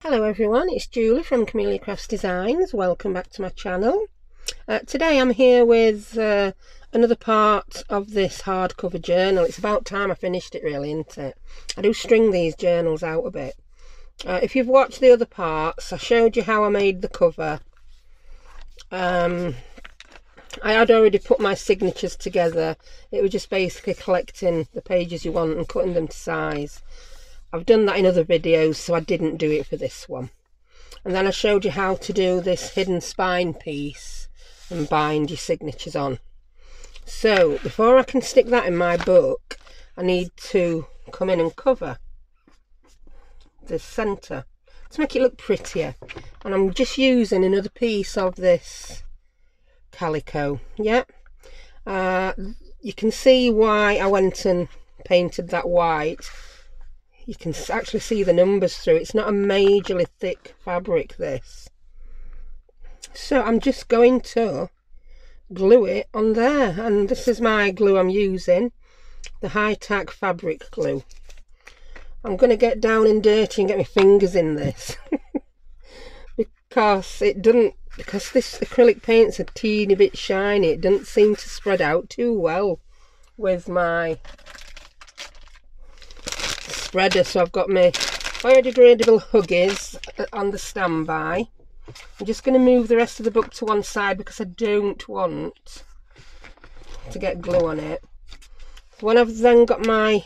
Hello everyone, it's Julie from Camellia Crafts Designs. Welcome back to my channel. Today I'm here with another part of this hardcover journal. It's about time I finished it really, isn't it? I do string these journals out a bit. If you've watched the other parts, I showed you how I made the cover. I had already put my signatures together. It was just basically collecting the pages you want and cutting them to size. I've done that in other videos, so I didn't do it for this one. And then I showed you how to do this hidden spine piece and bind your signatures on. So before I can stick that in my book, I need to come in and cover the centre to make it look prettier. And I'm just using another piece of this calico. Yeah, you can see why I went and painted that white. You can actually see the numbers through. It's not a majorly thick fabric, this. So I'm just going to glue it on there. And this is my glue I'm using, the high-tack fabric glue. I'm going to get down and dirty and get my fingers in this. because this acrylic paint's a teeny bit shiny. It doesn't seem to spread out too well with my spreader. So I've got my biodegradable Huggies on the standby. I'm just going to move the rest of the book to one side because I don't want to get glue on it. When I've then got my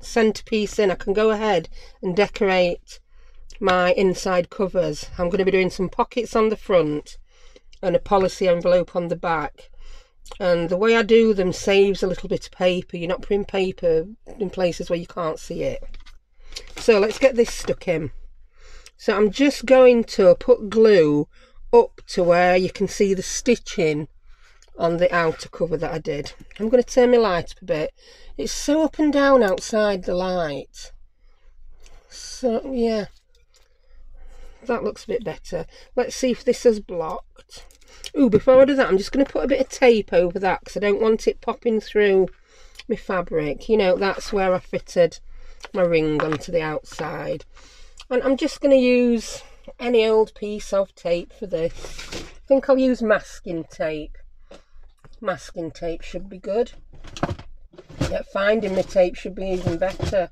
centerpiece in, I can go ahead and decorate my inside covers. I'm going to be doing some pockets on the front and a policy envelope on the back. And the way I do them saves a little bit of paper. You're not putting paper in places where you can't see it. So let's get this stuck in. So I'm just going to put glue up to where you can see the stitching on the outer cover that I did. I'm going to turn my light up a bit. It's so up and down outside, the light. So yeah, that looks a bit better. Let's see if this is blocked. Ooh, before I do that, I'm just going to put a bit of tape over that because I don't want it popping through my fabric. You know, that's where I fitted my ring onto the outside. And I'm just going to use any old piece of tape for this. I think I'll use masking tape. Masking tape should be good. Yeah, finding the tape should be even better.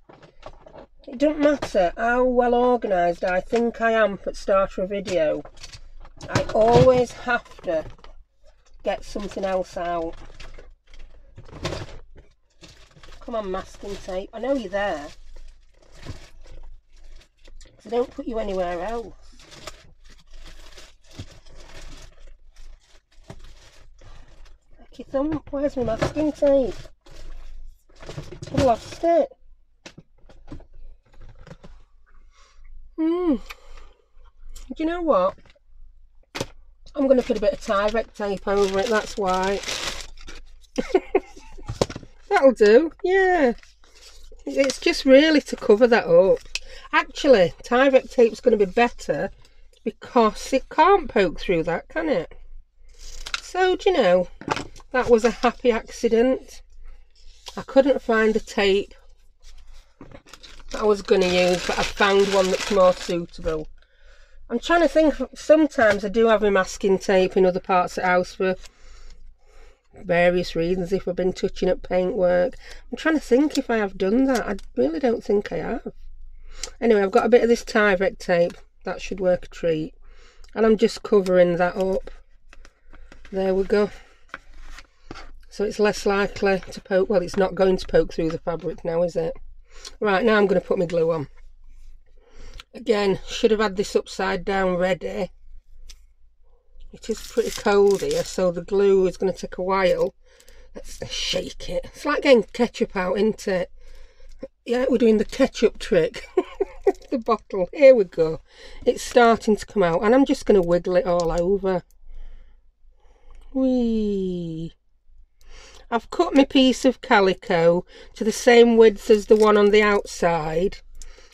It doesn't matter how well organised I think I am at the start of a video. I always have to get something else out. Come on, masking tape. I know you're there. So don't put you anywhere else. Like your thumb. Where's my masking tape? I lost it. Do you know what? I'm going to put a bit of Tyvek tape over it, that's why. That'll do, yeah. It's just really to cover that up. Actually, Tyvek tape's going to be better because it can't poke through that, can it? So, do you know, that was a happy accident. I couldn't find the tape that I was going to use, but I found one that's more suitable. I'm trying to think, sometimes I do have my masking tape in other parts of the house for various reasons, if I've been touching up paintwork. I'm trying to think if I have done that. I really don't think I have. Anyway, I've got a bit of this Tyvek tape. That should work a treat. And I'm just covering that up. There we go. So it's less likely to poke. Well, it's not going to poke through the fabric now, is it? Right, now I'm going to put my glue on. Again, should have had this upside down ready. It is pretty cold here, so the glue is going to take a while. Let's shake it. It's like getting ketchup out, isn't it? Yeah, we're doing the ketchup trick. The bottle. Here we go. It's starting to come out, and I'm just going to wiggle it all over. Whee! I've cut my piece of calico to the same width as the one on the outside.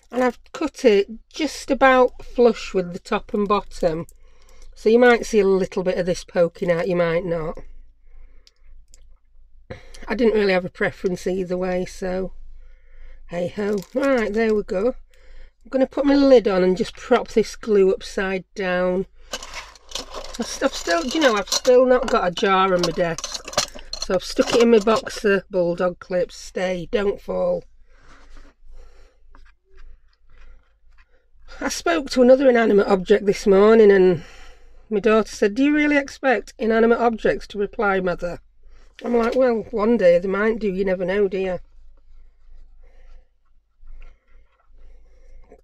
And I've cut it just about flush with the top and bottom. So you might see a little bit of this poking out, you might not. I didn't really have a preference either way, so hey ho. Right, there we go. I'm going to put my lid on and just prop this glue upside down. I've still, do you know, I've still not got a jar on my desk. So I've stuck it in my box of bulldog clips. Stay, don't fall. I spoke to another inanimate object this morning and my daughter said, "Do you really expect inanimate objects to reply, Mother?" I'm like, well, one day they might do, you never know, do you?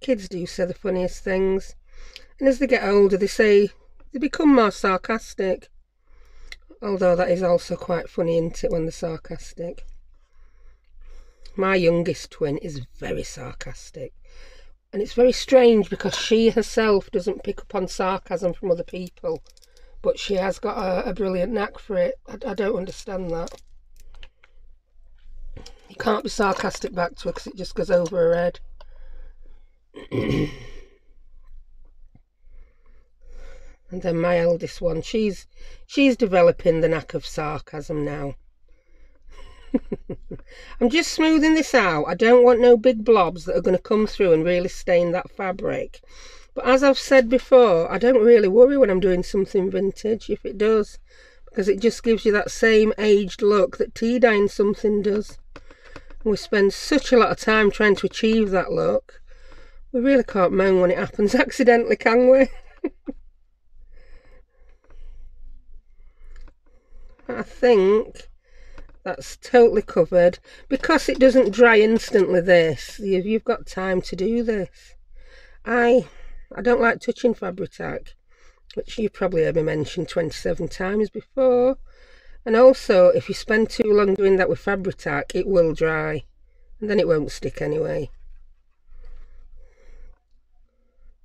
Kids do say the funniest things. And as they get older, they become more sarcastic. Although that is also quite funny, isn't it, when they're sarcastic? My youngest twin is very sarcastic. And it's very strange because she herself doesn't pick up on sarcasm from other people. But she has got a brilliant knack for it. I don't understand that. You can't be sarcastic back to her because it just goes over her head. And then my eldest one, she's developing the knack of sarcasm now. I'm just smoothing this out. I don't want no big blobs that are going to come through and really stain that fabric. But as I've said before, I don't really worry when I'm doing something vintage if it does, because it just gives you that same aged look that tea dyeing something does. And we spend such a lot of time trying to achieve that look. We really can't moan when it happens accidentally, can we? I think that's totally covered. Because it doesn't dry instantly, this, you've got time to do this. I don't like touching Fabri-Tac, which you've probably heard me mention 27 times before. And also, if you spend too long doing that with Fabri-Tac, it will dry. And then it won't stick anyway.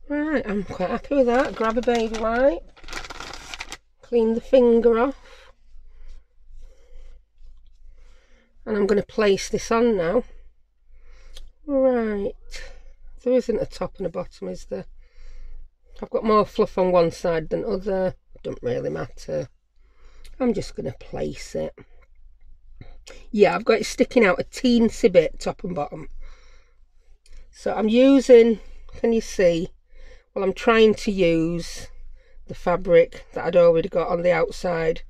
Right, I'm quite happy with that. Grab a baby wipe. Clean the finger off. And I'm going to place this on now. Right. There isn't a top and a bottom, is there? I've got more fluff on one side than other. Doesn't really matter. I'm just going to place it. Yeah, I've got it sticking out a teensy bit, top and bottom. So I'm using, can you see? Well, I'm trying to use the fabric that I'd already got on the outside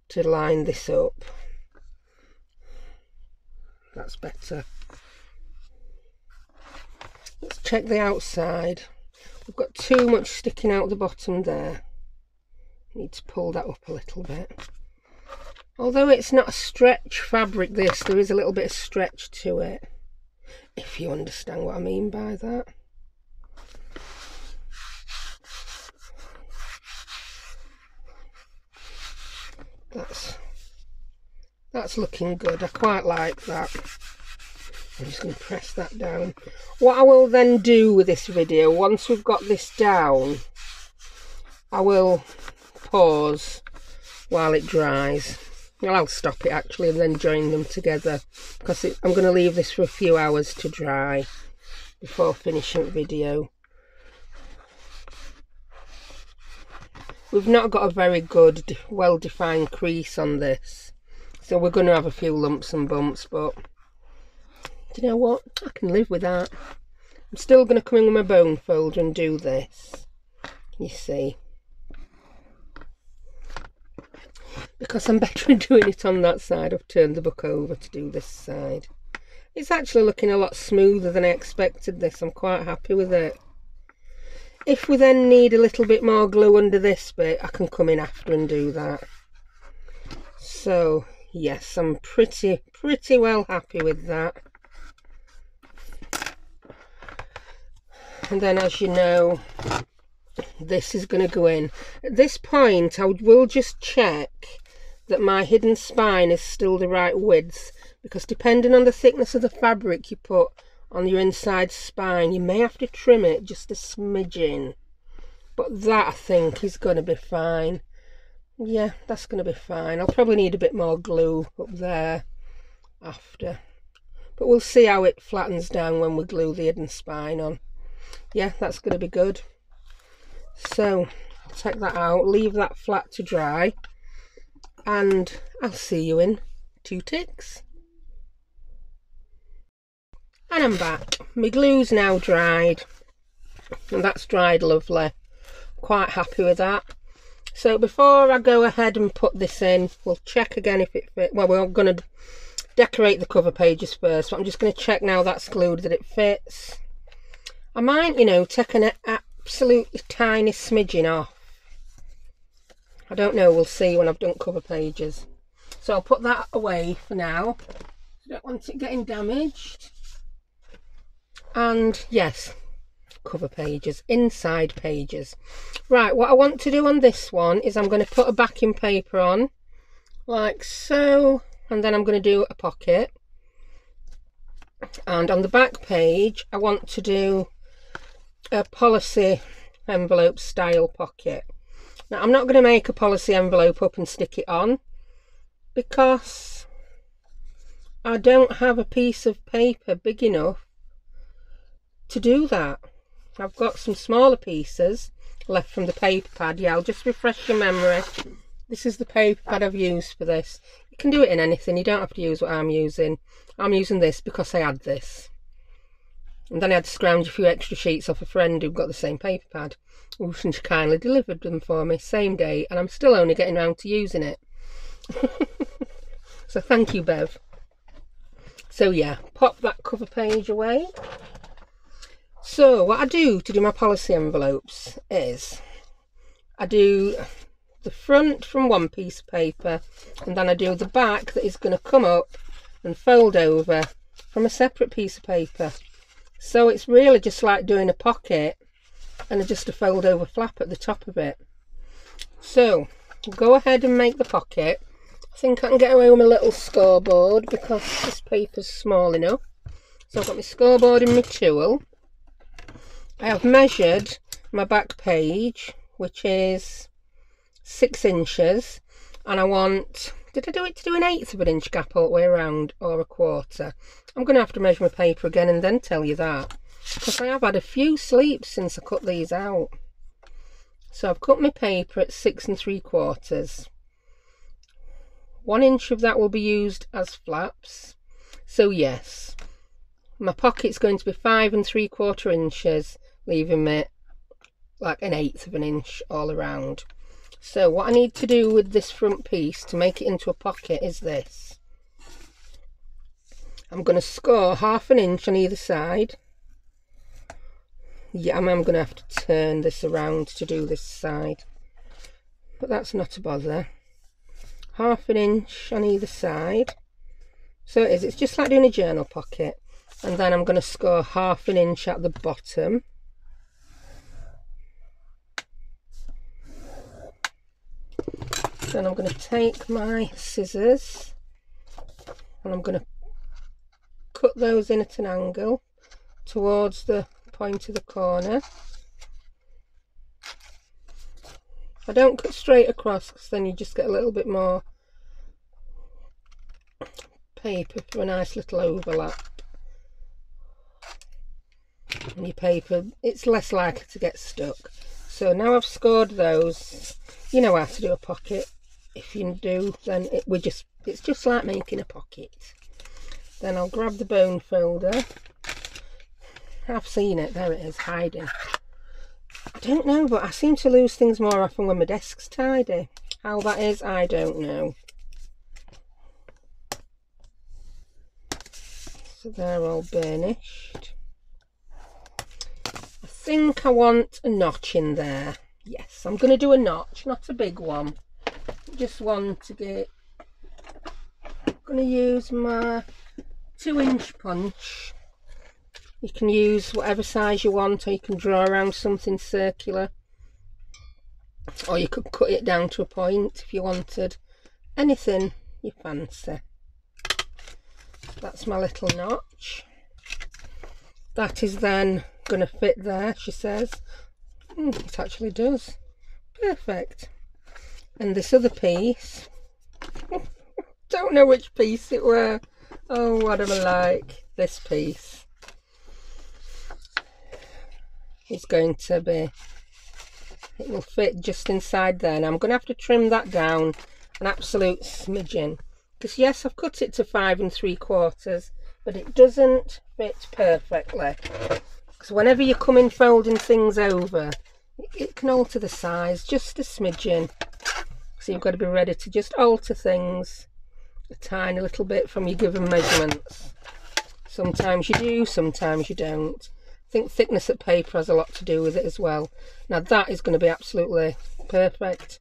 to line this up. That's better. Let's check the outside. We've got too much sticking out the bottom there. Need to pull that up a little bit. Although it's not a stretch fabric, there is a little bit of stretch to it, if you understand what I mean by that. That's looking good. I quite like that. I'm just going to press that down. What I will then do with this video, once we've got this down, I will pause while it dries. Well, I'll stop it actually and then join them together, because I'm going to leave this for a few hours to dry before finishing the video. We've not got a very good, well-defined crease on this, so we're going to have a few lumps and bumps, but do you know what? I can live with that. I'm still going to come in with my bone folder and do this. You see? Because I'm better at doing it on that side. I've turned the book over to do this side. It's actually looking a lot smoother than I expected this. I'm quite happy with it. If we then need a little bit more glue under this bit, I can come in after and do that. So, yes, I'm pretty well happy with that. And then, as you know, this is going to go in. At this point, I will just check that my hidden spine is still the right width, because depending on the thickness of the fabric you put on your inside spine, you may have to trim it just a smidgen. But that, I think, is going to be fine. Yeah, that's going to be fine. I'll probably need a bit more glue up there after. But we'll see how it flattens down when we glue the hidden spine on. Yeah, that's going to be good. So, I'll take that out, leave that flat to dry, and I'll see you in 2 ticks. And I'm back. My glue's now dried. and that's dried lovely. Quite happy with that. So before I go ahead and put this in, we'll check again if it fits. Well, we're going to decorate the cover pages first, but I'm just going to check now that's glued that it fits. I might, you know, take an absolutely tiny smidgen off. I don't know, we'll see when I've done cover pages. So I'll put that away for now. I don't want it getting damaged. And yes, cover pages, inside pages. Right, what I want to do on this one is I'm going to put a backing paper on, like so, and then I'm going to do a pocket. And on the back page, I want to do a policy envelope style pocket. Now, I'm not going to make a policy envelope up and stick it on, because I don't have a piece of paper big enough to do that. I've got some smaller pieces left from the paper pad. Yeah, I'll just refresh your memory. This is the paper pad I've used for this. You can do it in anything, you don't have to use what I'm using. I'm using this because I had this. And then I had to scrounge a few extra sheets off a friend who got the same paper pad. Ooh, and she kindly delivered them for me, same day, and I'm still only getting round to using it. So thank you, Bev. So yeah, pop that cover page away. So what I do to do my policy envelopes is I do the front from one piece of paper, and then I do the back that is going to come up and fold over from a separate piece of paper. So it's really just like doing a pocket and just a fold over flap at the top of it. So go ahead and make the pocket. I think I can get away with my little scoreboard because this paper's small enough. So I've got my scoreboard and my tool. I have measured my back page, which is 6 inches, and I want, did I do it to do an 1/8 of an inch gap all the way around, or a 1/4? I'm going to have to measure my paper again and then tell you that, because I have had a few sleeps since I cut these out. So I've cut my paper at 6 3/4. 1 inch of that will be used as flaps. So yes, my pocket's going to be 5 3/4 inches, leaving me like an 1/8 of an inch all around. So what I need to do with this front piece to make it into a pocket is this. I'm going to score 1/2 inch on either side. Yeah, I'm going to have to turn this around to do this side, but that's not a bother. 1/2 inch on either side. So it is, it's just like doing a journal pocket. And then I'm going to score 1/2 inch at the bottom. Then I'm going to take my scissors and I'm going to cut those in at an angle towards the point of the corner. I don't cut straight across because then you just get a little bit more paper for a nice little overlap. And your paper, it's less likely to get stuck. So now I've scored those, you know how to do a pocket. If you do, then it's just like making a pocket. Then I'll grab the bone folder. I've seen it, there it is, hiding. I don't know, but I seem to lose things more often when my desk's tidy. How that is, I don't know. So they're all burnished. I think I want a notch in there. Yes, I'm going to do a notch, not a big one. Just one to get. I'm going to use my 2-inch punch. You can use whatever size you want, or you can draw around something circular, or you could cut it down to a point if you wanted. Anything you fancy. That's my little notch. That is then going to fit there, she says. It actually does. Perfect. And this other piece, don't know which piece it were. Oh, what am I like? This piece is going to be, it will fit just inside there. Now I'm going to have to trim that down an absolute smidgen, because yes, I've cut it to 5 3/4, but it doesn't fit perfectly. because whenever you come in folding things over, it can alter the size just a smidgen. So you've got to be ready to just alter things a tiny little bit from your given measurements. Sometimes you do, sometimes you don't. I think thickness of paper has a lot to do with it as well. Now that is going to be absolutely perfect.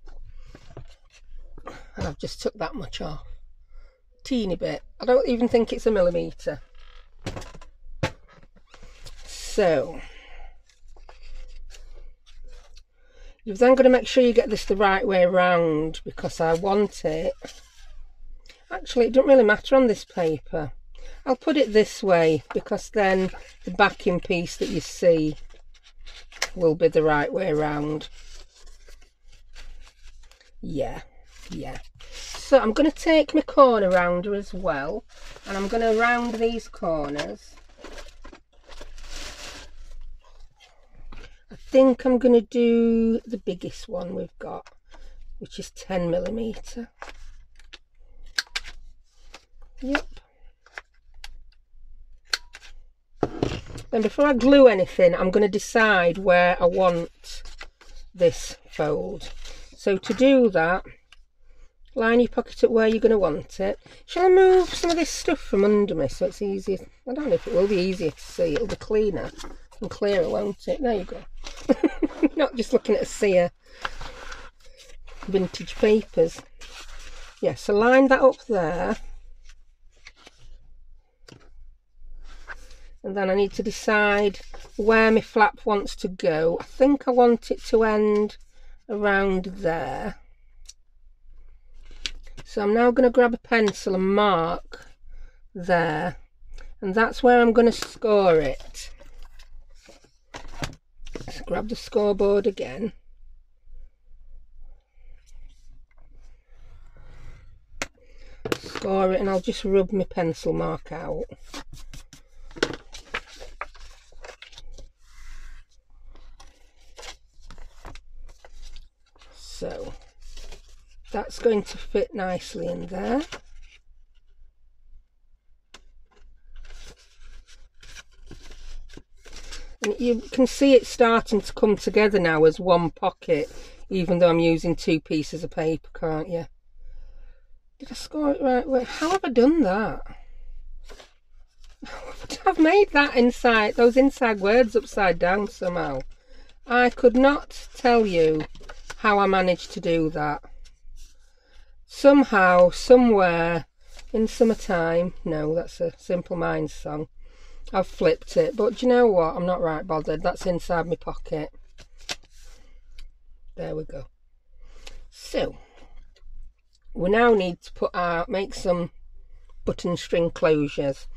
And I've just took that much off. Teeny bit. I don't even think it's a millimetre. So you've then got to make sure you get this the right way around, because I want it. Actually, it doesn't really matter on this paper. I'll put it this way, because then the backing piece that you see will be the right way around. Yeah. So I'm going to take my corner rounder as well, and I'm going to round these corners. I think I'm going to do the biggest one we've got, which is 10mm. Yep. Then before I glue anything, I'm going to decide where I want this fold. So to do that, line your pocket up where you're going to want it. Shall I move some of this stuff from under me so it's easier? I don't know if it will be easier to see. It'll be cleaner and clearer, won't it? There you go. Not just looking at a sea of vintage papers. Yeah, so line that up there. And then I need to decide where my flap wants to go. I think I want it to end around there. So I'm now going to grab a pencil and mark there. And that's where I'm going to score it. So grab the scoreboard again. Score it, and I'll just rub my pencil mark out. So that's going to fit nicely in there. And you can see it starting to come together now as one pocket, even though I'm using two pieces of paper, can't you? Did I score it right? Wait, how have I done that? I've made that inside, those inside words upside down somehow. I could not tell you how I managed to do that. Somehow, somewhere, in summertime, no, that's a Simple Minds song, I've flipped it. But do you know what? I'm not right bothered. That's inside my pocket. There we go. So, we now need to make some button string closures.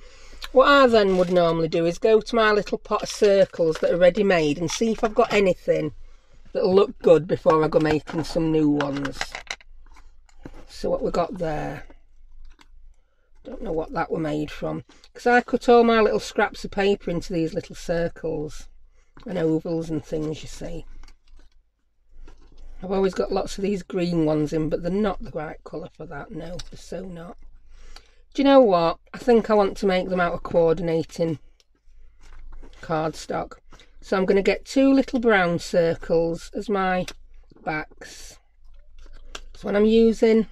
What I then would normally do is go to my little pot of circles that are ready made and see if I've got anything that'll look good before I go making some new ones. So what we got there, don't know what that were made from, because I cut all my little scraps of paper into these little circles and ovals and things, you see. I've always got lots of these green ones in, but they're not the right colour for that. No, they're so not. Do you know what? I think I want to make them out of coordinating cardstock. So I'm going to get two little brown circles as my backs. So when I'm using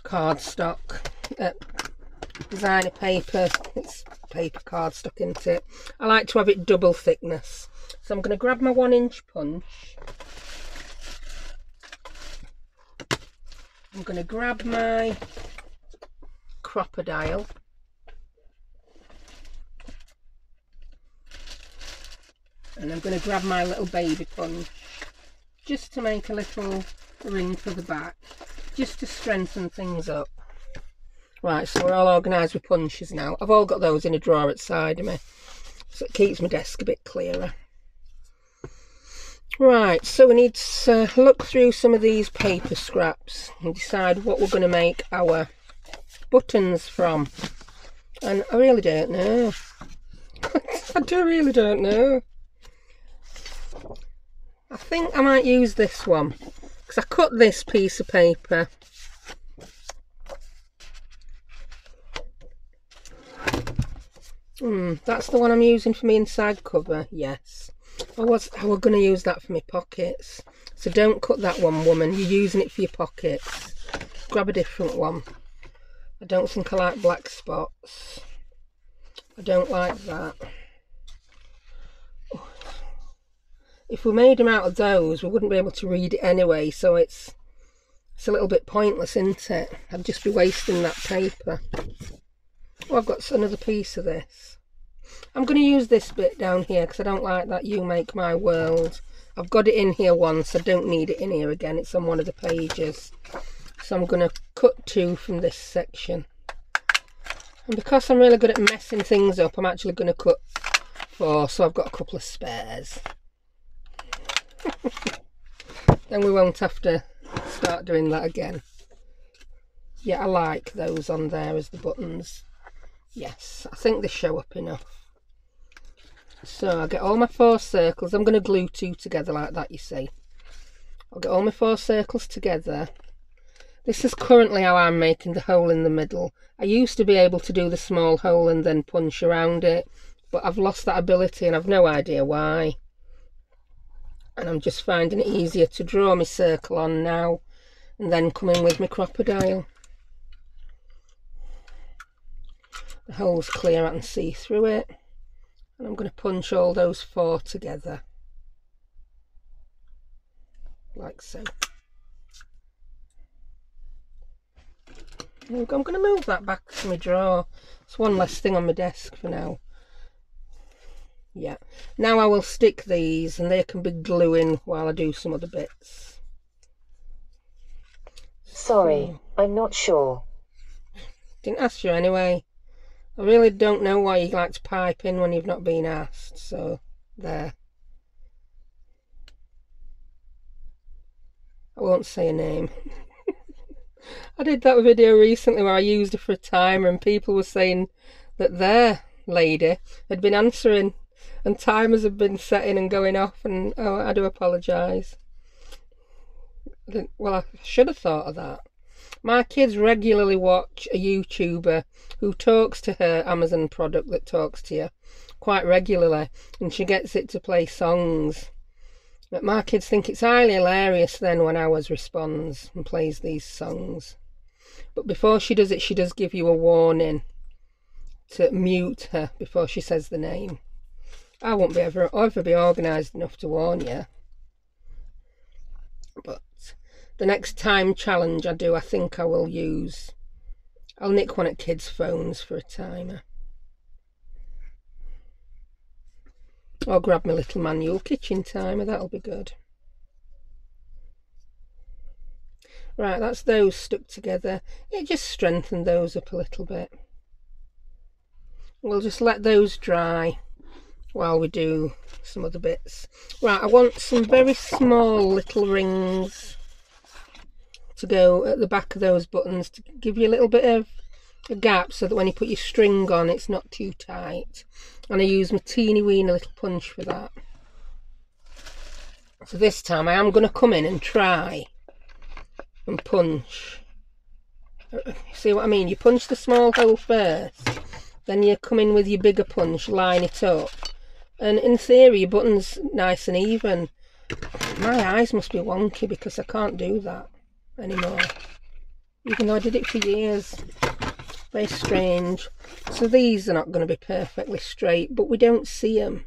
cardstock, designer paper, it's paper cardstock, isn't it? I like to have it double thickness. So I'm going to grab my 1-inch punch. I'm going to grab my crocodile. And I'm going to grab my little baby punch just to make a little ring for the back, just to strengthen things up. Right, so we're all organised with punches now. I've all got those in a drawer at the side of me, so it keeps my desk a bit clearer. Right, so we need to look through some of these paper scraps and decide what we're going to make our buttons from. And I really don't know. I really don't know. I think I might use this one, because I cut this piece of paper That's the one I'm using for my inside cover. Yes. I was going to use that for my pockets. So don't cut that one, woman. You're using it for your pockets. Grab a different one. I don't think I like black spots. I don't like that. If we made them out of those, we wouldn't be able to read it anyway, so it's a little bit pointless, isn't it? I'd just be wasting that paper. Oh, I've got another piece of this. I'm going to use this bit down here because I don't like that You Make My World. I've got it in here once, I don't need it in here again. It's on one of the pages. So I'm going to cut 2 from this section. And because I'm really good at messing things up, I'm actually going to cut 4, so I've got a couple of spares. Then we won't have to start doing that again. Yeah, I like those on there as the buttons. Yes, I think they show up enough. So I'll get all my 4 circles. I'm going to glue 2 together like that, you see. I'll get all my 4 circles together. This is currently how I'm making the hole in the middle. I used to be able to do the small hole and then punch around it, but I've lost that ability and I've no idea why. And I'm just finding it easier to draw my circle on now and then come in with my crocodile. The hole's clear, I can see through it. And I'm going to punch all those 4 together. Like so. I'm going to move that back to my drawer. It's one less thing on my desk for now. Yeah. Now I will stick these and they can be gluing while I do some other bits. Sorry, I'm not sure. Didn't ask you anyway. I really don't know why you like to pipe in when you've not been asked, so there. I won't say a name. I did that video recently where I used it for a timer and people were saying that their lady had been answering and timers had been setting and going off, and oh, I do apologise. Well, I should have thought of that. My kids regularly watch a YouTuber who talks to her Amazon product that talks to you quite regularly, and she gets it to play songs. But my kids think it's highly hilarious then when ours responds and plays these songs. But before she does it, she does give you a warning to mute her before she says the name. I won't be ever be organised enough to warn you. But the next time challenge I do, I think I will use... I'll nick one at kids' phones for a timer. Or grab my little manual kitchen timer, that'll be good. Right, that's those stuck together. It just strengthened those up a little bit. We'll just let those dry while we do some other bits. Right, I want some very small little rings to go at the back of those buttons to give you a little bit of a gap so that when you put your string on it's not too tight. And I use my teeny weeny little punch for that. So this time I am going to come in and try and punch. See what I mean? You punch the small hole first, then you come in with your bigger punch, line it up, and in theory your button's nice and even. My eyes must be wonky because I can't do that anymore, even though I did it for years. Very strange. So these are not going to be perfectly straight, but we don't see them.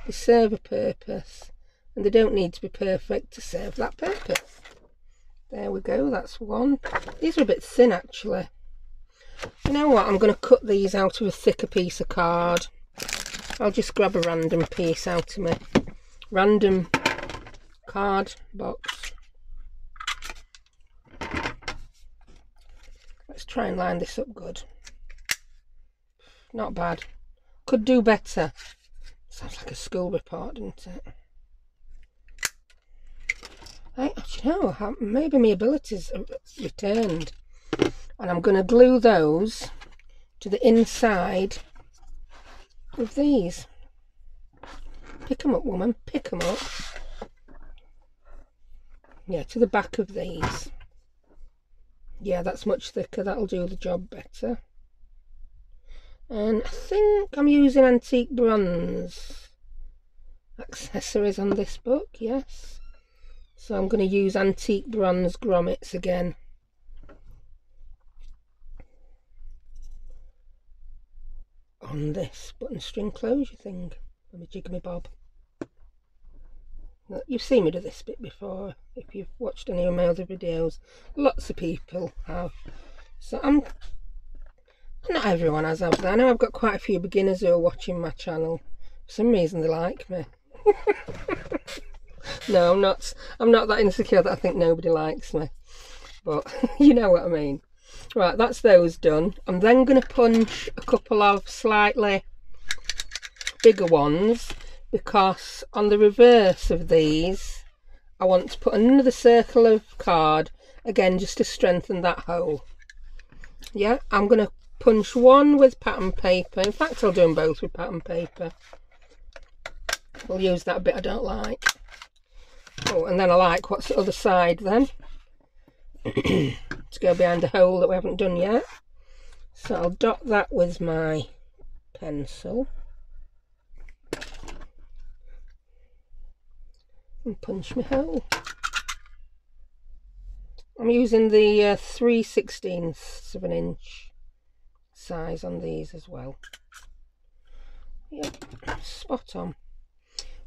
They serve a purpose, and they don't need to be perfect to serve that purpose. There we go, that's one. These are a bit thin actually. You know what, I'm going to cut these out of a thicker piece of card. I'll just grab a random piece out of my random card box. Let's try and line this up good. Not bad. Could do better. Sounds like a school report, doesn't it? You know, maybe my abilities are returned. And I'm going to glue those to the inside of these. Pick them up, woman. Pick them up. Yeah, to the back of these. Yeah, that's much thicker. That'll do the job better. And I think I'm using antique bronze accessories on this book, yes. So I'm going to use antique bronze grommets again. On this button string closure thing. Let me jig me bob. You've seen me do this bit before if you've watched any of my other videos. Lots of people have. So not everyone has, have they? I know I've got quite a few beginners who are watching my channel. For some reason they like me. No, I'm not that insecure that I think nobody likes me. But you know what I mean. Right, that's those done. I'm then going to punch a couple of slightly bigger ones, because on the reverse of these I want to put another circle of card, again just to strengthen that hole. Yeah, I'm going to punch one with pattern paper. In fact, I'll do them both with pattern paper. We'll use that bit I don't like. Oh, and then I like what's the other side then. To go behind the hole that we haven't done yet. So I'll dot that with my pencil. And punch my hole. I'm using the 3/16 of an inch size on these as well. Yep, spot on.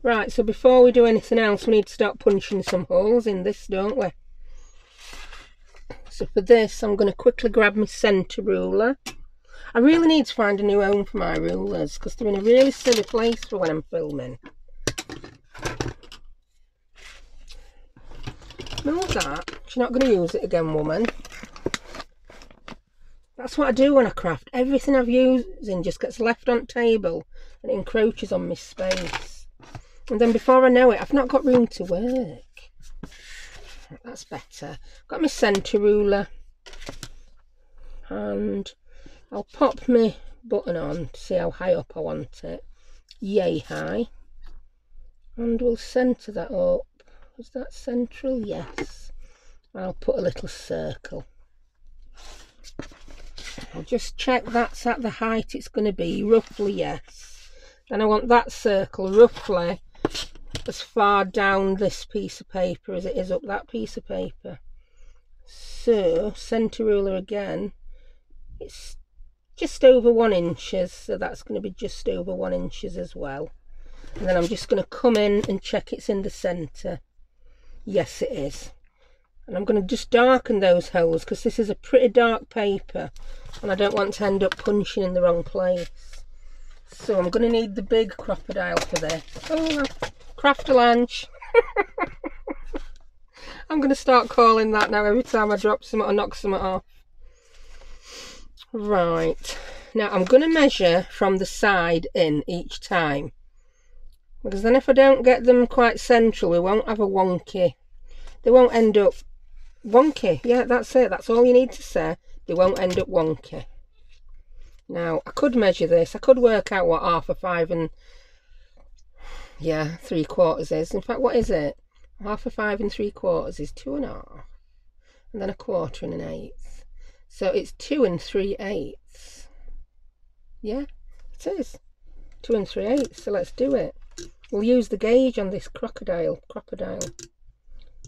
Right, so before we do anything else, we need to start punching some holes in this, don't we? So for this, I'm going to quickly grab my centre ruler. I really need to find a new home for my rulers, because they're in a really silly place for when I'm filming. Move that. You're not going to use it again, woman. That's what I do when I craft. Everything I've using just gets left on table and it encroaches on my space. And then before I know it, I've not got room to work. That's better. Got my centre ruler. And I'll pop my button on to see how high up I want it. Yay high. And we'll centre that up. Is that central? Yes. I'll put a little circle. I'll just check that's at the height it's going to be. Roughly, yes. And I want that circle roughly as far down this piece of paper as it is up that piece of paper. So, centre ruler again. It's just over 1 inch, so that's going to be just over 1 inch as well. And then I'm just going to come in and check it's in the centre. Yes, it is. And I'm going to just darken those holes because this is a pretty dark paper and I don't want to end up punching in the wrong place. So I'm going to need the big crocodile for this. Oh, craft a lunch. I'm going to start calling that now every time I drop something or knock something off. Right. Now I'm going to measure from the side in each time. Because then if I don't get them quite central, we won't have a wonky. They won't end up wonky. Yeah, that's it. That's all you need to say. They won't end up wonky. Now, I could measure this. I could work out what 1/2 a 5 and... yeah, 3/4 is. In fact, what is it? 1/2 a 5 and 3/4 is 2 1/2. And then 1/4 and 1/8. So it's 2 3/8. Yeah, it is. 2 3/8. So let's do it. We'll use the gauge on this crocodile.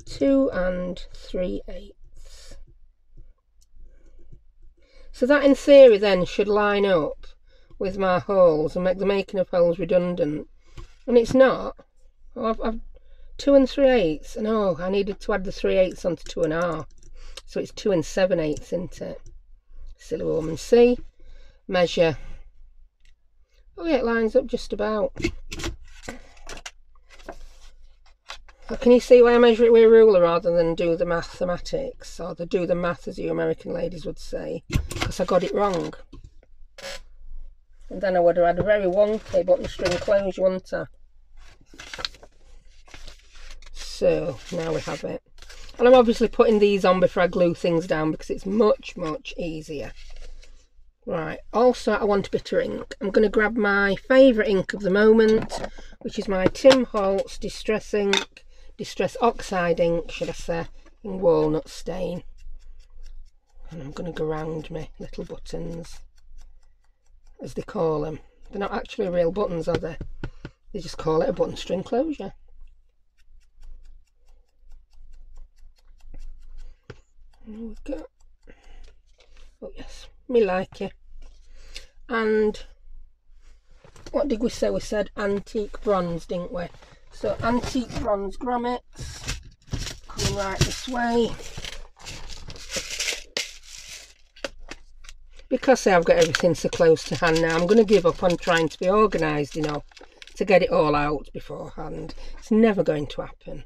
2 3/8. So that in theory then should line up with my holes and make the making of holes redundant. And it's not. Oh, I've 2 3/8. And oh, I needed to add the 3/8 onto 2 1/2. So it's 2 7/8, isn't it? Silly woman. See? Measure. Oh yeah, it lines up just about. Can you see why I measure it with a ruler rather than do the mathematics, or do the math as you American ladies would say? Because I got it wrong. And then I would have had a very wonky button string closure, wouldn't I? So now we have it. And I'm obviously putting these on before I glue things down because it's much, much easier. Right, also I want a bit of ink. I'm going to grab my favourite ink of the moment, which is my Tim Holtz Distress ink. Distress Oxide ink, should I say, in walnut stain. And I'm going to go round my little buttons as they call them. They're not actually real buttons, are they? They just call it a button string closure. There we go. Oh yes, me like it. And what did we say? We said antique bronze, didn't we? So antique bronze grommets coming right this way. Because I've got everything so close to hand now, I'm going to give up on trying to be organised, you know, to get it all out beforehand. It's never going to happen.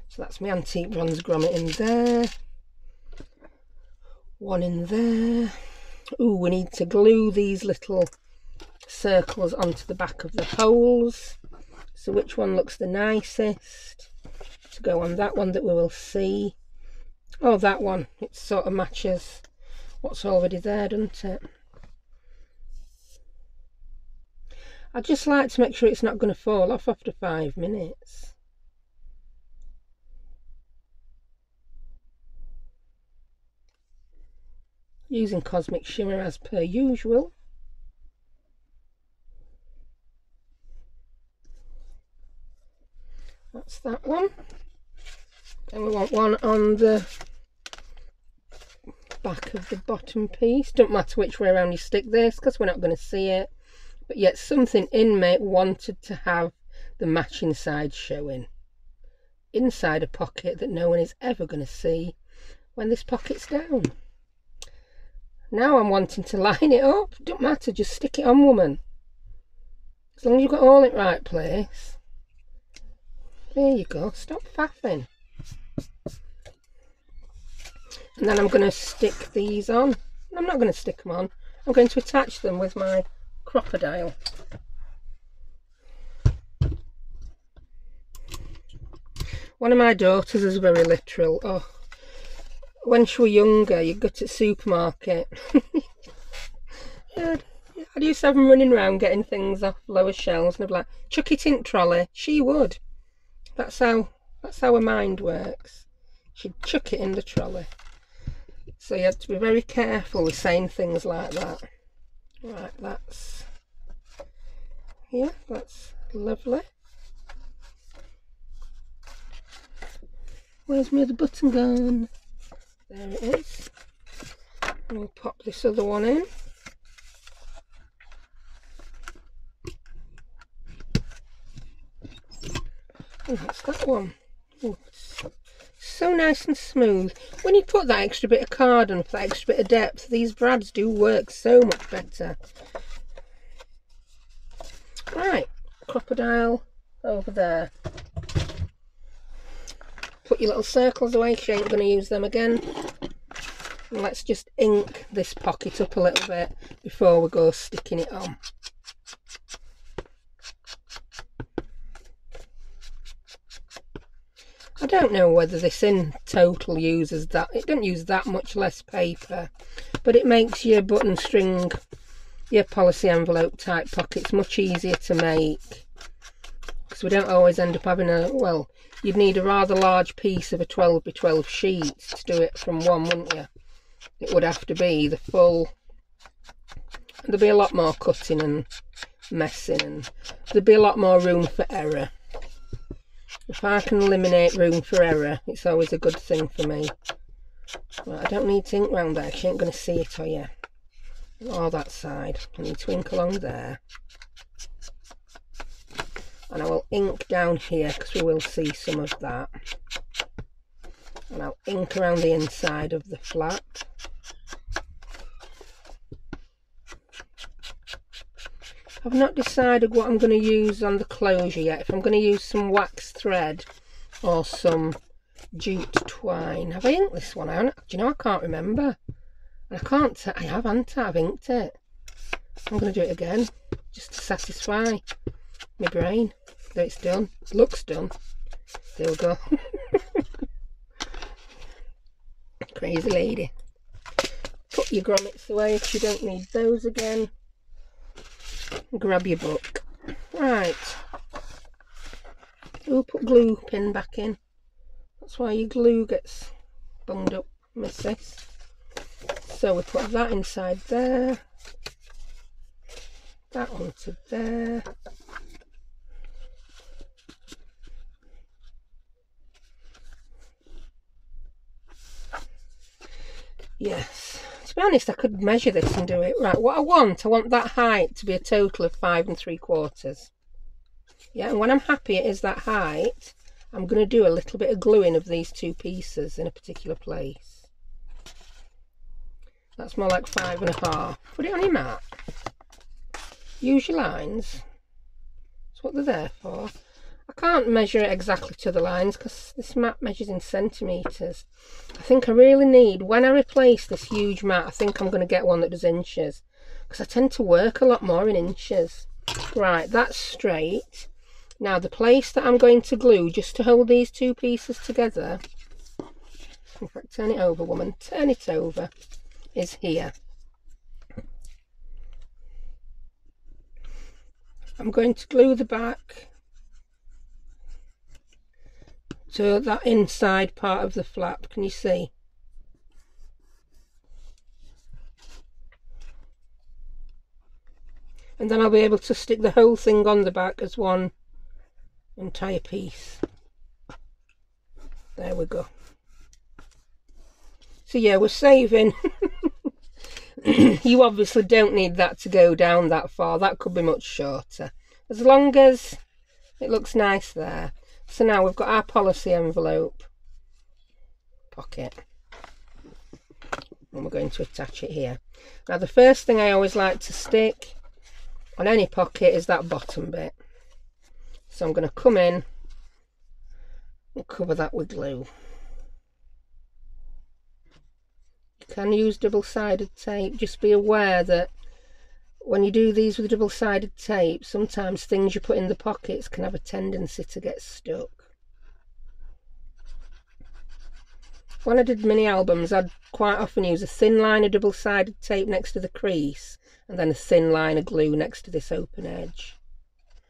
So that's my antique bronze grommet in there. One in there. Ooh, we need to glue these little circles onto the back of the holes. So which one looks the nicest? To go on that one that we will see. Oh, that one. It sort of matches what's already there, doesn't it? I just like to make sure it's not going to fall off after 5 minutes. Using Cosmic Shimmer as per usual. That's that one. And we want one on the back of the bottom piece. Don't matter which way around you stick this because we're not going to see it, but yet something in me wanted to have the matching side showing inside a pocket that no one is ever going to see when this pocket's down. Now I'm wanting to line it up. Don't matter, just stick it on, woman, as long as you've got all in the right place. There you go, stop faffing. And then I'm going to stick these on. I'm not going to stick them on. I'm going to attach them with my crocodile. One of my daughters is very literal. Oh, when she was younger, you'd go to the supermarket. I'd used to have them running around getting things off lower shelves, and I'd be like, chuck it in the trolley. She would. That's how her mind works. She'd chuck it in the trolley. So you have to be very careful with saying things like that. Right, that's lovely. Where's my other button gone? There it is. And we'll pop this other one in. And that's that one. Ooh, so nice and smooth. When you put that extra bit of card on for that extra bit of depth, these brads do work so much better. Right, crocodile over there. Put your little circles away, she ain't going to use them again. And let's just ink this pocket up a little bit before we go sticking it on. I don't know whether this in total uses that. It doesn't use that much less paper, but it makes your button string, your policy envelope type pockets much easier to make, because we don't always end up having a, well, you'd need a rather large piece of a 12 by 12 sheet to do it from one, wouldn't you? It would have to be the full, there'd be a lot more cutting and messing, and there'd be a lot more room for error. If I can eliminate room for error, it's always a good thing for me. Right, I don't need to ink round there, she ain't going to see it, are you? Or that side. I need to ink along there. And I will ink down here because we will see some of that. And I'll ink around the inside of the flap. I've not decided what I'm going to use on the closure yet. If I'm going to use some wax thread or some jute twine. Have I inked this one? Do you know, I can't remember. I can't. I have, haven't I? I've inked it. I'm going to do it again just to satisfy my brain that it's done. It looks done. There we go. Crazy lady. Put your grommets away if you don't need those again. Grab your book. Right. We'll put glue pin back in. That's why your glue gets bunged up, miss this. So we put that inside there. that onto there. Yes, to be honest, I could measure this and do it. Right, what I want that height to be a total of 5 3/4. Yeah, and when I'm happy it is that height, I'm going to do a little bit of gluing of these two pieces in a particular place. That's more like 5 1/2. Put it on your mat. Use your lines. That's what they're there for. I can't measure it exactly to the lines because this mat measures in centimetres. I think I really need, when I replace this huge mat, I think I'm going to get one that does inches, because I tend to work a lot more in inches. Right, that's straight. Now the place that I'm going to glue, just to hold these two pieces together, in fact, turn it over, woman, turn it over, is here. I'm going to glue the back to that inside part of the flap. Can you see? And then I'll be able to stick the whole thing on the back as one entire piece. There we go. So yeah, we're saving. You obviously don't need that to go down that far. That could be much shorter, as long as it looks nice there. So now we've got our policy envelope pocket, and we're going to attach it here. Now the first thing I always like to stick on any pocket is that bottom bit. So I'm going to come in and cover that with glue. You can use double-sided tape. Just be aware that when you do these with double-sided tape, sometimes things you put in the pockets can have a tendency to get stuck. When I did mini albums, I'd quite often use a thin line of double-sided tape next to the crease and then a thin line of glue next to this open edge.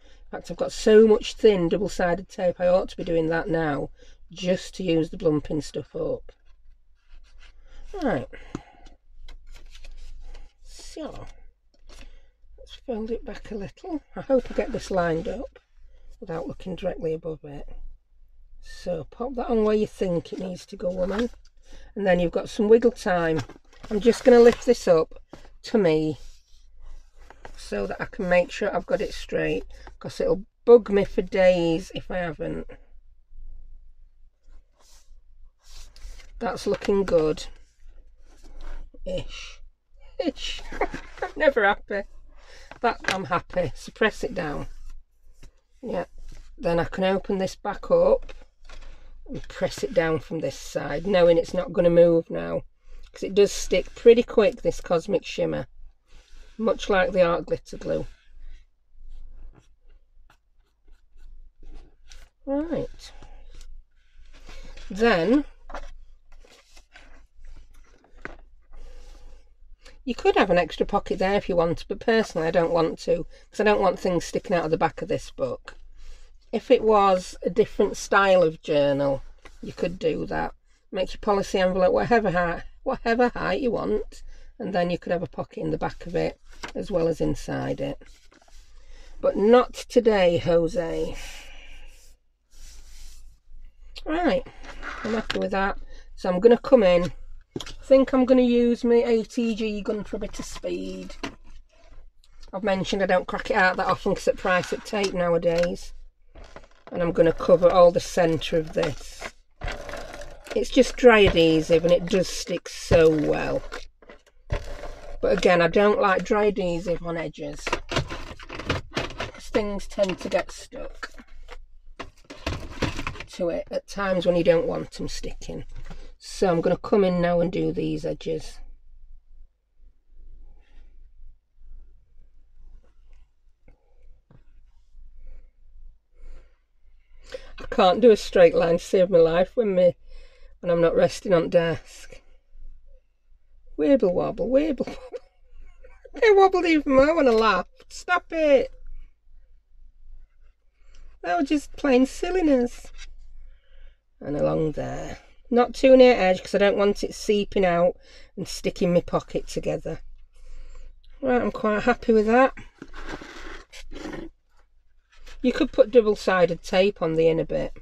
In fact, I've got so much thin double-sided tape, I ought to be doing that now, just to use the blumping stuff up. Right, so let's fold it back a little. I hope I get this lined up without looking directly above it. So pop that on where you think it needs to go, woman, and then you've got some wiggle time. I'm just going to lift this up to me so that I can make sure I've got it straight, because it'll bug me for days if I haven't. That's looking good. Ish. I'm never happy. That I'm happy. So press it down. Yeah. Then I can open this back up and press it down from this side, knowing it's not going to move now, because it does stick pretty quick, this Cosmic Shimmer, much like the art glitter glue. Right. Then you could have an extra pocket there if you want, but personally I don't want to, because I don't want things sticking out of the back of this book. If it was a different style of journal, you could do that. Make your policy envelope whatever height you want, and then you could have a pocket in the back of it as well as inside it. But not today, Jose. Right, I'm happy with that. So I'm going to come in. I think I'm going to use my ATG gun for a bit of speed. I've mentioned I don't crack it out that often because it price at tape nowadays. And I'm going to cover all the centre of this. It's just dry adhesive and it does stick so well. But again, I don't like dry adhesive on edges, because things tend to get stuck to it at times when you don't want them sticking. So I'm going to come in now and do these edges. I can't do a straight line to save my life when I'm not resting on desk. Wibble wobble, wibble wobble. I wobbled even more when I laughed. Stop it. That was just plain silliness. And along there. Not too near edge, because I don't want it seeping out and sticking my pocket together. Right, I'm quite happy with that. You could put double-sided tape on the inner bit.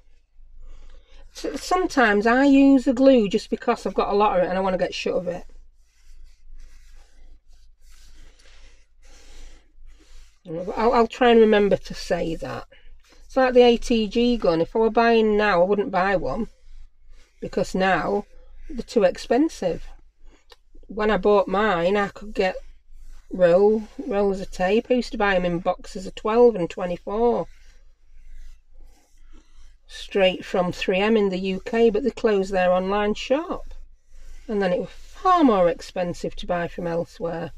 Sometimes I use the glue just because I've got a lot of it and I want to get shut of it. I'll try and remember to say that. It's like the ATG gun. If I were buying now, I wouldn't buy one, because now they're too expensive. When I bought mine, I could get rolls of tape. I used to buy them in boxes of 12 and 24. Straight from 3M in the UK, but they closed their online shop. And then it was far more expensive to buy from elsewhere.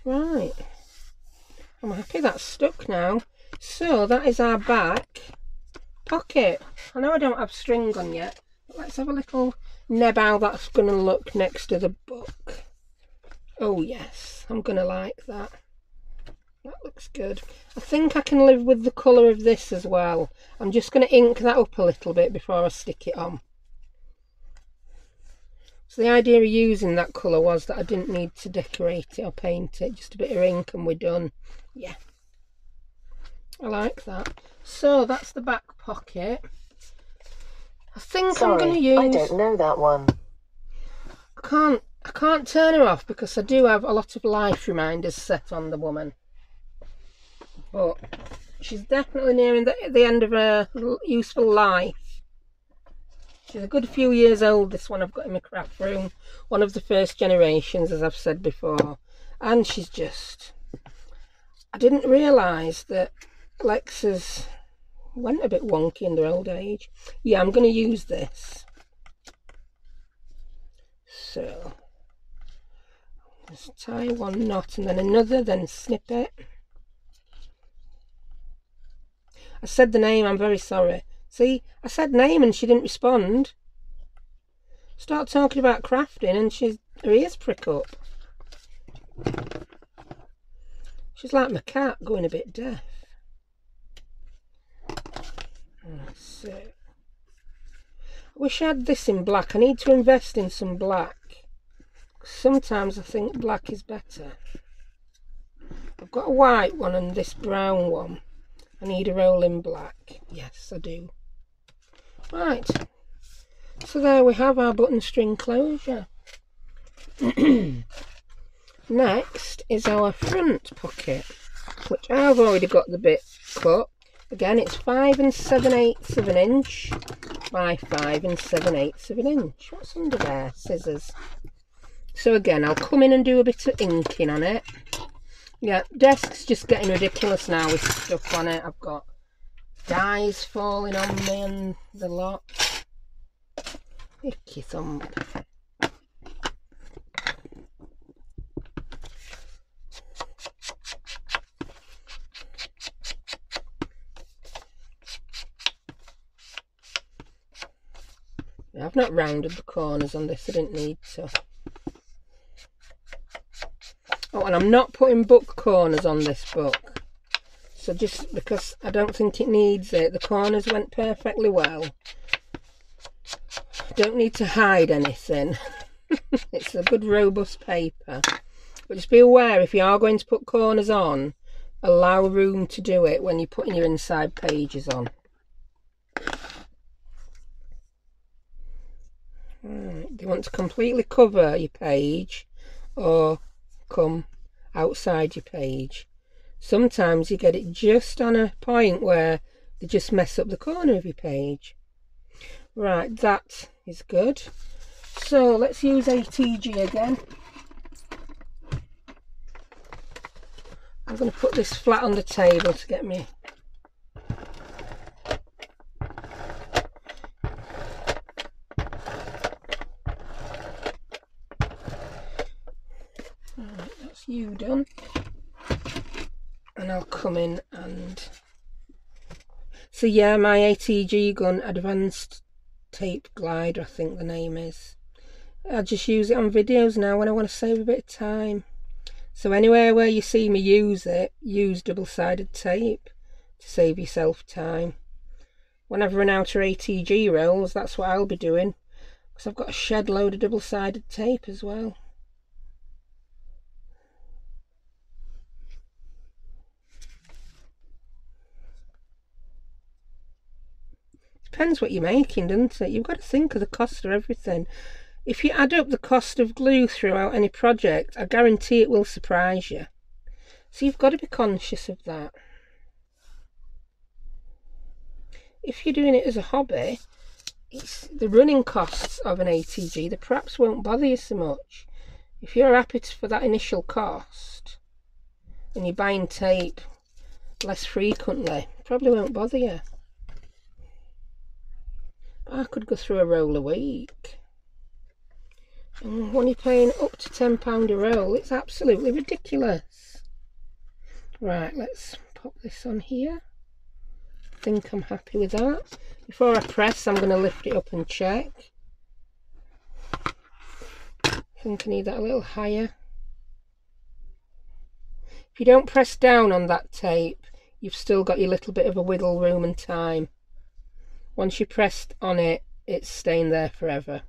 Right, I'm happy that's stuck now. So that is our back pocket. I know I don't have string on yet, but let's have a little neb how that's going to look next to the book. Oh yes, I'm going to like that. That looks good. I think I can live with the colour of this as well. I'm just going to ink that up a little bit before I stick it on. So the idea of using that colour was that I didn't need to decorate it or paint it, just a bit of ink and we're done. Yeah, I like that. So that's the back pocket. I think I'm going to use... I don't know that one. I can't turn her off because I do have a lot of life reminders set on the woman. But she's definitely nearing the end of her useful life. She's a good few years old, this one I've got in my craft room. One of the first generations, as I've said before. And she's just... I didn't realise that Alexa's went a bit wonky in their old age. Yeah, I'm going to use this. So, just tie one knot and then another, then snip it. I said the name, I'm very sorry. See, I said name and she didn't respond. Start talking about crafting and her ears prick up. She's like my cat, going a bit deaf. So, I wish I had this in black. I need to invest in some black. Sometimes I think black is better. I've got a white one and this brown one. I need a roll in black. Yes, I do. Right. So there we have our button string closure. Next is our front pocket, which I've already got the bit cut. Again, it's 5 7/8 of an inch by 5 7/8 of an inch. What's under there? Scissors. So again, I'll come in and do a bit of inking on it. Yeah, desk's just getting ridiculous now with stuff on it. I've got dies falling on me and the lot. Icky thump. I've not rounded the corners on this, I didn't need to. Oh, and I'm not putting book corners on this book. So just because I don't think it needs it, the corners went perfectly well. Don't need to hide anything. It's a good robust paper. But just be aware, if you are going to put corners on, allow room to do it when you're putting your inside pages on. Right, do you want to completely cover your page or come outside your page? Sometimes you get it just on a point where they just mess up the corner of your page. Right, that is good. So let's use ATG again. I'm going to put this flat on the table to get me. Right, that's you done. And I'll come in and... So yeah, my ATG gun, Advanced Tape Glider, I think the name is. I just use it on videos now when I want to save a bit of time. So anywhere where you see me use it, use double-sided tape to save yourself time. When I've run out of ATG rolls, that's what I'll be doing, because I've got a shed load of double-sided tape as well. depends what you're making, doesn't it? You've got to think of the cost of everything. If you add up the cost of glue throughout any project, I guarantee it will surprise you. So you've got to be conscious of that. If you're doing it as a hobby, it's the running costs of an ATG, they perhaps won't bother you so much. If you're happy for that initial cost and you're buying tape less frequently, it probably won't bother you. But I could go through a roll a week. And when you're paying up to £10 a roll, it's absolutely ridiculous. Right, let's pop this on here. I think I'm happy with that. Before I press, I'm going to lift it up and check. I think I need that a little higher. If you don't press down on that tape, you've still got your little bit of a wiggle room and time. Once you pressed on it, it's staying there forever.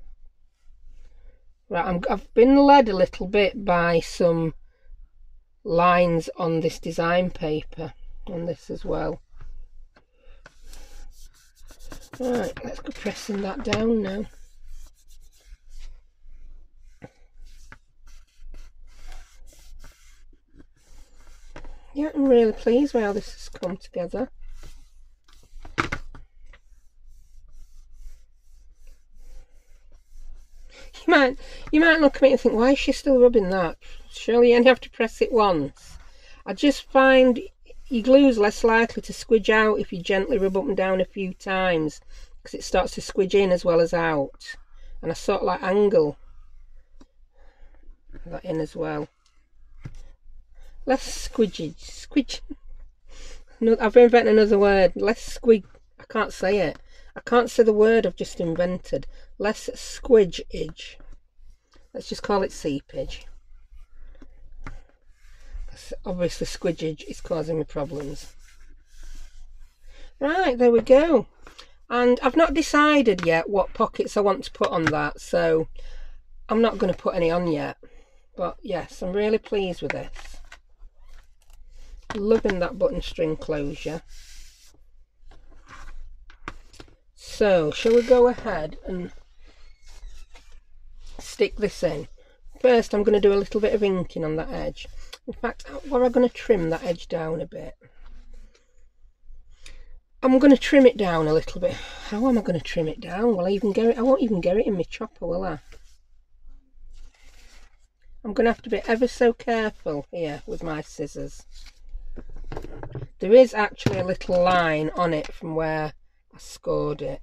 Right, I've been led a little bit by some lines on this design paper, on this as well. Right, let's go pressing that down now. Yeah, I'm really pleased with how this has come together. You might look at me and think, why is she still rubbing that? Surely you only have to press it once. I just find your glue's less likely to squidge out if you gently rub up and down a few times, because it starts to squidge in as well as out. And I sort of like angle that in as well. Less squidge. No, I've invented another word. Less squig. I can't say it. I can't say the word I've just invented. Less squidgeage. Let's just call it seepage. Obviously squidgeage is causing me problems. Right, there we go. And I've not decided yet what pockets I want to put on that, so I'm not going to put any on yet. But yes, I'm really pleased with this. Loving that button string closure. So, shall we go ahead and stick this in? First, I'm going to do a little bit of inking on that edge. In fact, we're going to trim that edge down a bit. I'm going to trim it down a little bit. How am I going to trim it down? Will I even get it? I won't even get it in my chopper, will I? I'm going to have to be ever so careful here with my scissors. There is actually a little line on it from where I scored it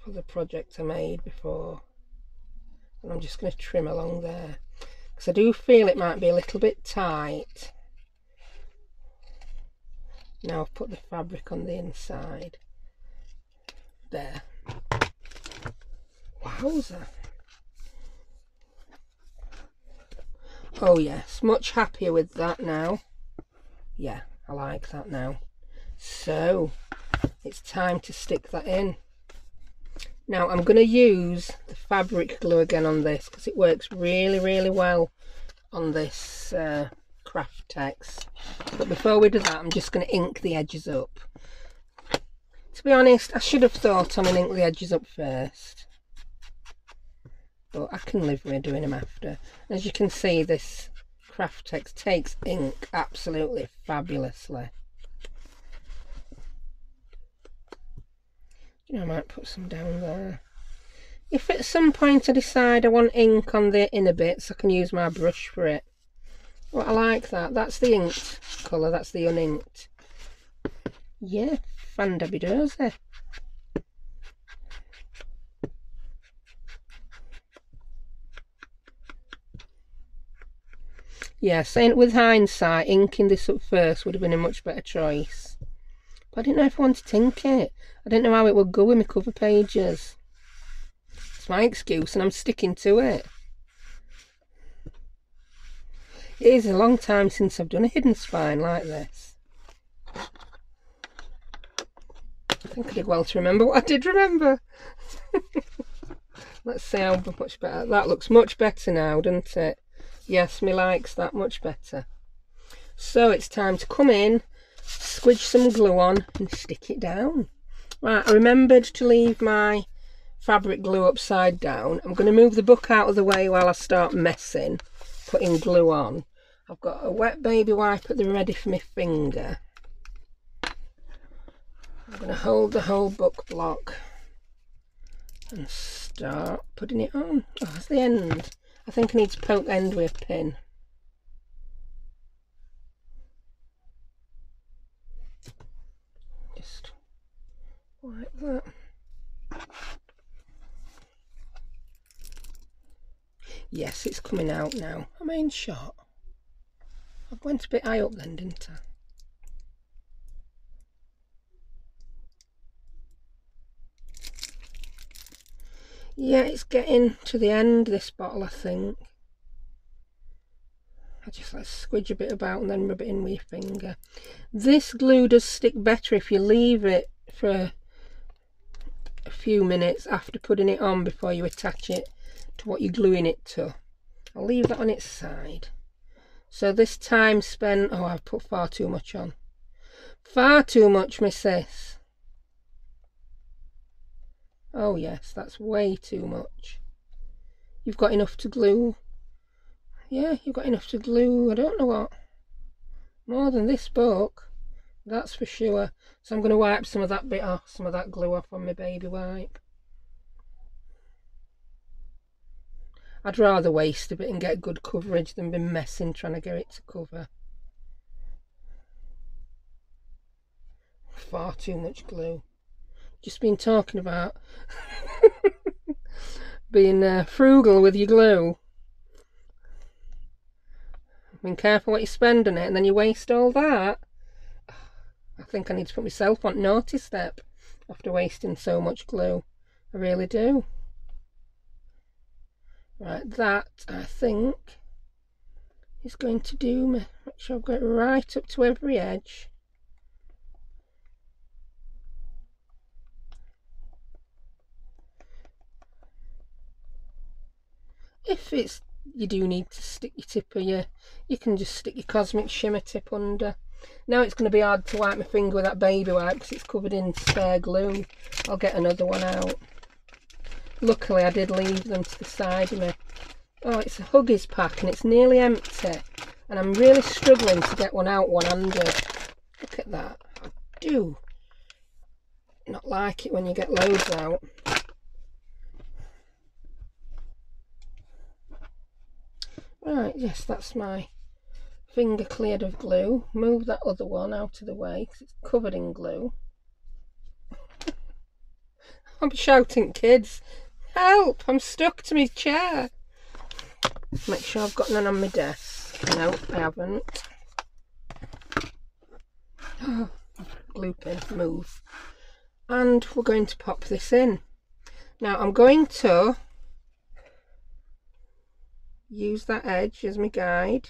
for the project I made before. And I'm just going to trim along there, because I do feel it might be a little bit tight. Now I've put the fabric on the inside. There. Wowza. Oh yes, much happier with that now. Yeah, I like that now. So, it's time to stick that in. Now I'm going to use the fabric glue again on this, because it works really, really well on this craft text. But before we do that, I'm just going to ink the edges up. To be honest, I should have thought on and ink the edges up first, but I can live with doing them after. As you can see, this craft text takes ink absolutely fabulously. You know, I might put some down there. If at some point I decide I want ink on the inner bits, I can use my brush for it. Well, I like that. That's the inked colour, that's the uninked. Yeah, fandabby-dozy. Yeah, saying with hindsight, inking this up first would have been a much better choice. But I didn't know if I wanted to ink it. I didn't know how it would go with my cover pages. It's my excuse and I'm sticking to it. It is a long time since I've done a hidden spine like this. I think I did well to remember what I did remember. Let's see how much better. That looks much better now, doesn't it? Yes, me likes that much better. So it's time to come in, squidge some glue on and stick it down. Right, I remembered to leave my fabric glue upside down. I'm going to move the book out of the way while I start messing, putting glue on. I've got a wet baby wipe at the ready for my finger. I'm going to hold the whole book block and start putting it on. Oh, that's the end. I think I need to poke the end with a pin. Just like that. Yes, it's coming out now. Am I in shot? I went a bit high up then, didn't I? Yeah, it's getting to the end, this bottle, I think. I just like squidge a bit about and then rub it in with your finger. This glue does stick better if you leave it for a few minutes after putting it on before you attach it to what you're gluing it to. I'll leave that on its side. So this time spent... Oh, I've put far too much on. Far too much, missus. Oh yes, that's way too much. You've got enough to glue. Yeah, you've got enough to glue. I don't know what. More than this book. That's for sure. So I'm going to wipe some of that bit off, some of that glue off on my baby wipe. I'd rather waste a bit and get good coverage than be messing trying to get it to cover. Far too much glue. Just been talking about being frugal with your glue. Being careful what you spend on it and then you waste all that. I think I need to put myself on naughty step after wasting so much glue. I really do. Right, that I think is going to do me. Make sure I've got it right up to every edge. If it's you do need to stick your tip, or you can just stick your cosmic shimmer tip under. Now it's going to be hard to wipe my finger with that baby wipe because it's covered in spare glue. I'll get another one out. Luckily I did leave them to the side of me. Oh, it's a Huggies pack and it's nearly empty, and I'm really struggling to get one out one-handed. Look at that. I do not like it when you get loads out. Right, yes, that's my finger cleared of glue. Move that other one out of the way because it's covered in glue. I'm shouting, kids, help, I'm stuck to my chair. Make sure I've got none on my desk. No, I haven't. Oh, glue pin, move. And we're going to pop this in. Now I'm going to use that edge as my guide.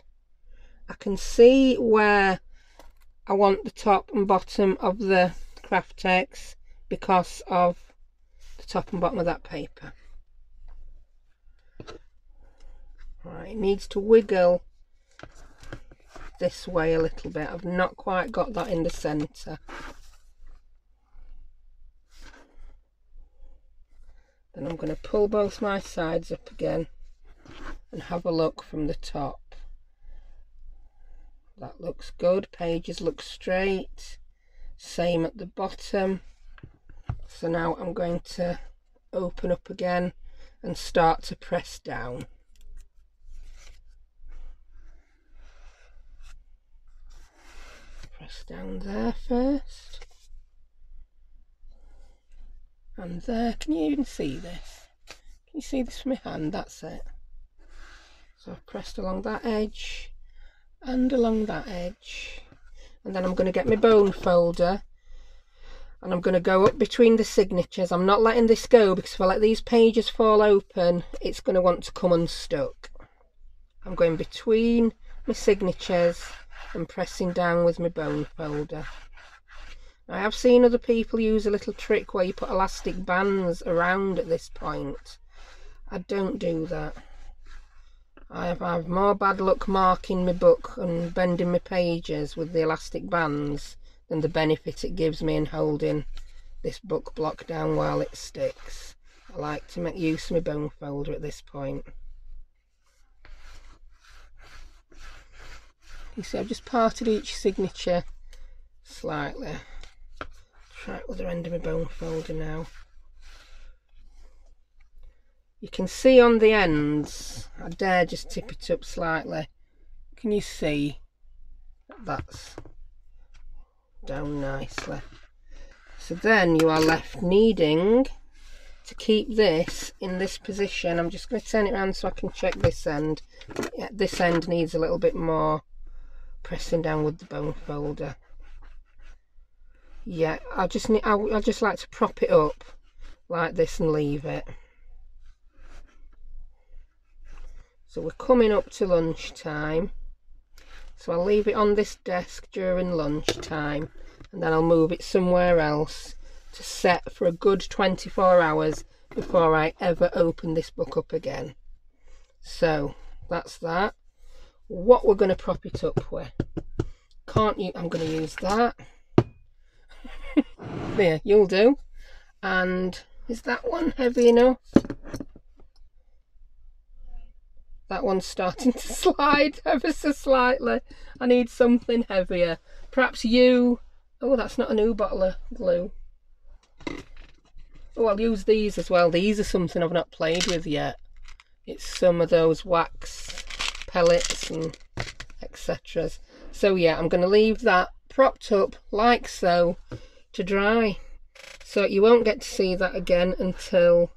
I can see where I want the top and bottom of the craft text because of the top and bottom of that paper. Right, it needs to wiggle this way a little bit. I've not quite got that in the centre. Then I'm going to pull both my sides up again and have a look from the top. That looks good. Pages look straight. Same at the bottom. So now I'm going to open up again and start to press down. Press down there first. And there. Can you even see this? Can you see this from my hand? That's it. So I've pressed along that edge and along that edge. And then I'm going to get my bone folder and I'm going to go up between the signatures. I'm not letting this go because if I let these pages fall open, it's going to want to come unstuck. I'm going between my signatures and pressing down with my bone folder. I have seen other people use a little trick where you put elastic bands around at this point. I don't do that. I have more bad luck marking my book and bending my pages with the elastic bands than the benefit it gives me in holding this book block down while it sticks. I like to make use of my bone folder at this point. You see, I've just parted each signature slightly. Try it with the end of my bone folder now. You can see on the ends, I dare just tip it up slightly. Can you see? That's down nicely. So then you are left needing to keep this in this position. I'm just going to turn it around so I can check this end. Yeah, this end needs a little bit more pressing down with the bone folder. Yeah, I just like to prop it up like this and leave it. So we're coming up to lunchtime, so I'll leave it on this desk during lunchtime, and then I'll move it somewhere else to set for a good 24 hours before I ever open this book up again. So that's that. What we're going to prop it up with, I'm going to use that. There, you'll do. And is that one heavy enough? That one's starting to slide ever so slightly. I need something heavier. Perhaps you... Oh, that's not a new bottle of glue. Oh, I'll use these as well. These are something I've not played with yet. It's some of those wax pellets and etc. So yeah, I'm going to leave that propped up like so to dry. So you won't get to see that again until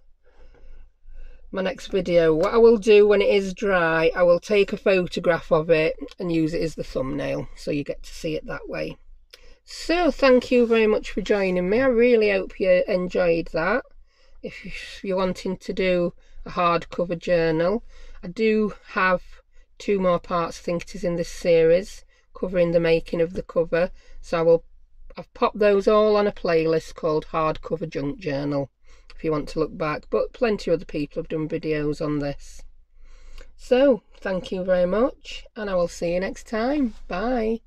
my next video. What I will do when it is dry, I will take a photograph of it and use it as the thumbnail, so you get to see it that way. So thank you very much for joining me. I really hope you enjoyed that. If you're wanting to do a hardcover journal, I do have 2 more parts, I think it is, in this series covering the making of the cover. So I've popped those all on a playlist called Hardcover Junk Journal, if you want to look back, but plenty of other people have done videos on this. So thank you very much, and I will see you next time. Bye.